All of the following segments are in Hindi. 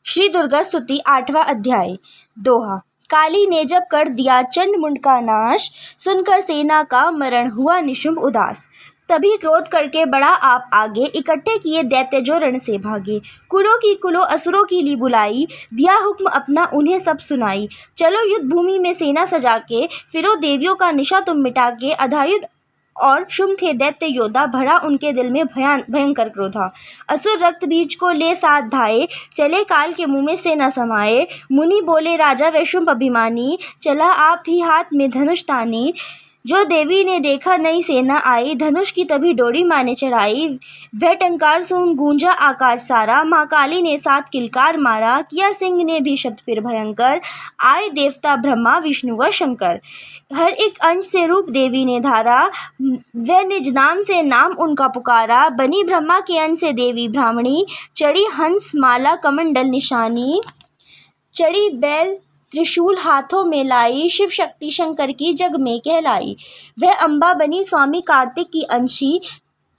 श्री दुर्गा स्तुति 8वां अध्याय। दोहा। काली ने जब कर दिया चंड मुंड का नाश, सुनकर सेना का मरण हुआ निशुंभ उदास। तभी क्रोध करके बढ़ा आप आगे, इकट्ठे किए दैत्य जो रण से भागे। कुलों की कुलों असुरों की ली बुलाई, दिया हुक्म अपना उन्हें सब सुनाई। चलो युद्ध भूमि में सेना सजा के, फिरो देवियों का निशा तुम मिटा के। अधायुध और शुंभ थे दैत्य योद्धा, भरा उनके दिल में भयंकर क्रोधा। असुर रक्त बीज को ले साथ धाये, चले काल के मुंह में से न समाये। मुनि बोले राजा वे शुंभ अभिमानी, चला आप ही हाथ में धनुष तानी। जो देवी ने देखा नई सेना आई, धनुष की तभी डोरी माने चढ़ाई। वह टंकार सुन गूंजा आकाश सारा, माँ काली ने साथ किलकार मारा। किया सिंह ने भी शब्द फिर भयंकर, आए देवता ब्रह्मा विष्णु व शंकर। हर एक अंश से रूप देवी ने धारा, वह निज नाम से नाम उनका पुकारा। बनी ब्रह्मा के अंश से देवी ब्राह्मणी, चढ़ी हंस माला कमंडल निशानी। चढ़ी बैल त्रिशूल हाथों में लाई, शिव शक्ति शंकर की जग में कहलाई। वह अम्बा बनी स्वामी कार्तिक की अंशी,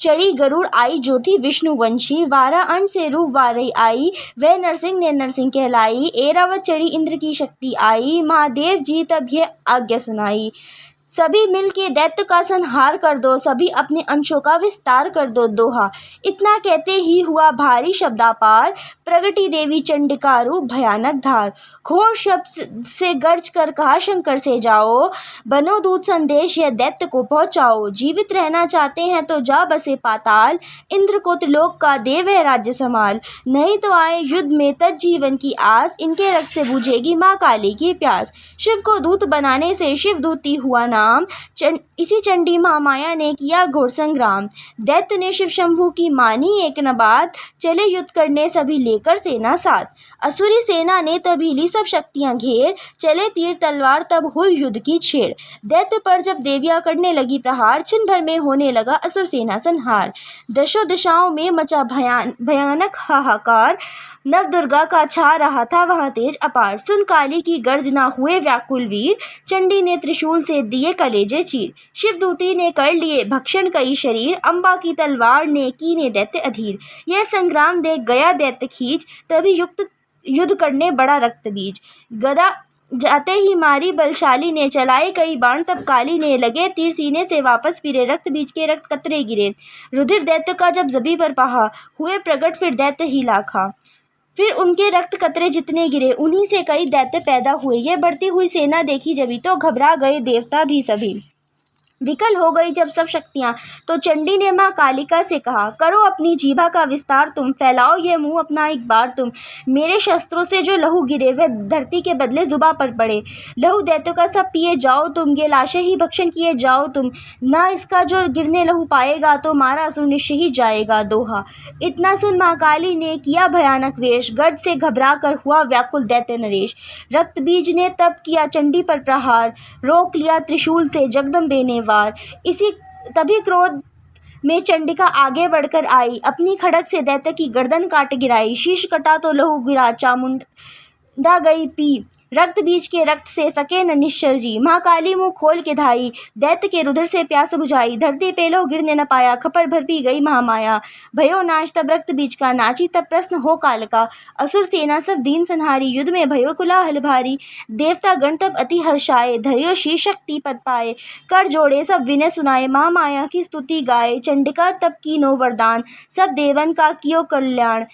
चढ़ी गरुड़ आई ज्योति विष्णु वंशी। 12 अंश से रूप वारई आई, वह नरसिंह ने नरसिंह कहलाई। ऐरावत चढ़ी इंद्र की शक्ति आई, महादेव जी तब ये आज्ञा सुनाई। सभी मिल के दैत्य का संहार कर दो, सभी अपने अंशों का विस्तार कर दो। दोहा। इतना कहते ही हुआ भारी शब्दापार, प्रगटी देवी चंडिका रूप भयानक धार। घोर शब्द से गर्ज कर कहा शंकर से जाओ, बनो दूत संदेश यह दैत्य को पहुँचाओ। जीवित रहना चाहते हैं तो जा बसे पाताल, इंद्र को त्रिलोक का दे वह राज्य संभाल। नहीं तो आए युद्ध में तज जीवन की आस, इनके रक्त से बुझेगी माँ काली की प्यास। शिव को दूत बनाने से शिव दूती हुआ नाम, इसी चंडी महामाया ने किया घोर संग्राम। दैत्य ने शिव शंभू की मानी एक न बात, चले युद्ध करने सभी लेकर सेना साथ। असुरी सेना ने तभी ली सब शक्तियां घेर, चले तीर तलवार तब हुई युद्ध की छेड़। दैत्य पर जब देवियां करने लगी प्रहार, छिन भर में होने लगा असुर सेना संहार। दशों दिशाओं में मचा भयानक हाहाकार, नव दुर्गा का छा रहा था वहाँ तेज अपार। सुन काली की गर्जना हुए व्याकुल वीर, चंडी ने त्रिशूल से दिए कलेजे चीर। शिवदूती ने कर लिए भक्षण कई शरीर, अम्बा की तलवार ने कीने दैत्य अधीर। यह संग्राम देख गया दैत्य खींच, तभी युद्ध करने बड़ा रक्त बीज। गदा जाते ही मारी बलशाली ने, चलाए कई बाण तब काली ने। लगे तीर सीने से वापस फिरे, रक्त बीज के रक्त कतरे गिरे। रुधिर दैत्य का जब जबी पर पहा, हुए प्रगट फिर दैत्य ही लाखा। फिर उनके रक्त कतरे जितने गिरे, उन्हीं से कई दैत्य पैदा हुए। ये बढ़ती हुई सेना देखी जभी तो घबरा गए देवता भी सभी। विकल हो गई जब सब शक्तियां, तो चंडी ने माँ कालिका से कहा, करो अपनी जीभा का विस्तार तुम, फैलाओ ये मुंह अपना एक बार तुम। मेरे शस्त्रों से जो लहू गिरे, वह धरती के बदले जुबा पर पड़े। लहू दैत्यों का सब पिए जाओ तुम, ये लाशें ही भक्षण किए जाओ तुम। ना इसका जो गिरने लहू पाएगा, तो मारा असुर निश्चय ही जाएगा। दोहा। इतना सुन माँ काली ने किया भयानक वेश, गर्ज से घबरा कर हुआ व्याकुल दैत्य नरेश। रक्त बीज ने तब किया चंडी पर प्रहार, रोक लिया त्रिशूल से जगदम्बे ने वार। इसी तभी क्रोध में चंडिका आगे बढ़कर आई, अपनी खड़ग से दैत्य की गर्दन काट गिराई। शीश कटा तो लहू गिरा, चामुंडा गई पी। रक्त बीज के रक्त से सके न निश्चर जी। माँ काली मुंह खोल के धाई, दैत्य के रुधिर से प्यास बुझाई। धरती पे लो गिरने न पाया, खपर भर पी गई महामाया। भयो नाश तब रक्त बीज का, नाची तब प्रश्न हो काल का। असुर सेना सब दीन संहारी, युद्ध में भयो कोलाहल भारी। देवता गण तब अति हर्षाए, धर्यो शीश शक्ति पद पाए। कर जोड़े सब विनय सुनाए, महामाया की स्तुति गाए। चंडिका तब कीनो वरदान, सब देवन का कियो कल्याण।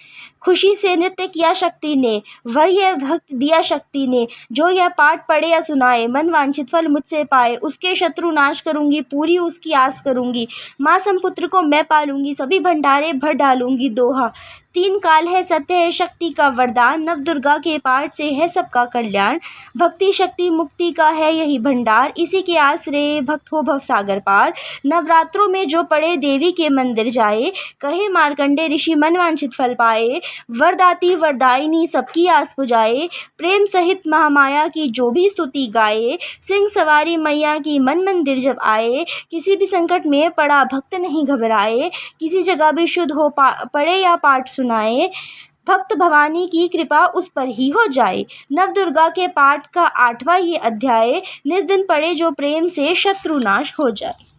खुशी से नृत्य किया शक्ति ने, वर यह भक्त दिया शक्ति ने। जो यह पाठ पढ़े या सुनाए, मन वांछित फल मुझसे पाए। उसके शत्रु नाश करूंगी, पूरी उसकी आस करूंगी। माँ संपुत्र को मैं पालूंगी, सभी भंडारे भर डालूंगी। दोहा। 3 काल है सत्य है शक्ति का वरदान, नव दुर्गा के पाठ से है सबका कल्याण। भक्ति शक्ति मुक्ति का है यही भंडार, इसी के आश्रय भक्त हो भव सागर पार। नवरात्रों में जो पड़े देवी के मंदिर जाए, कहे मार्कंडे ऋषि मन वांछित फल पाए। वरदाती वरदायिनी सबकी आस पुजाए, प्रेम सहित महामाया की जो भी स्तुति गाए। सिंह सवारी मैया की मन मंदिर जब आए, किसी भी संकट में पड़ा भक्त नहीं घबराए। किसी जगह भी शुद्ध हो पड़े या पाठ सुनाए, भक्त भवानी की कृपा उस पर ही हो जाए। नव दुर्गा के पाठ का 8वां ये अध्याय, निज दिन पढ़े जो प्रेम से शत्रु नाश हो जाए।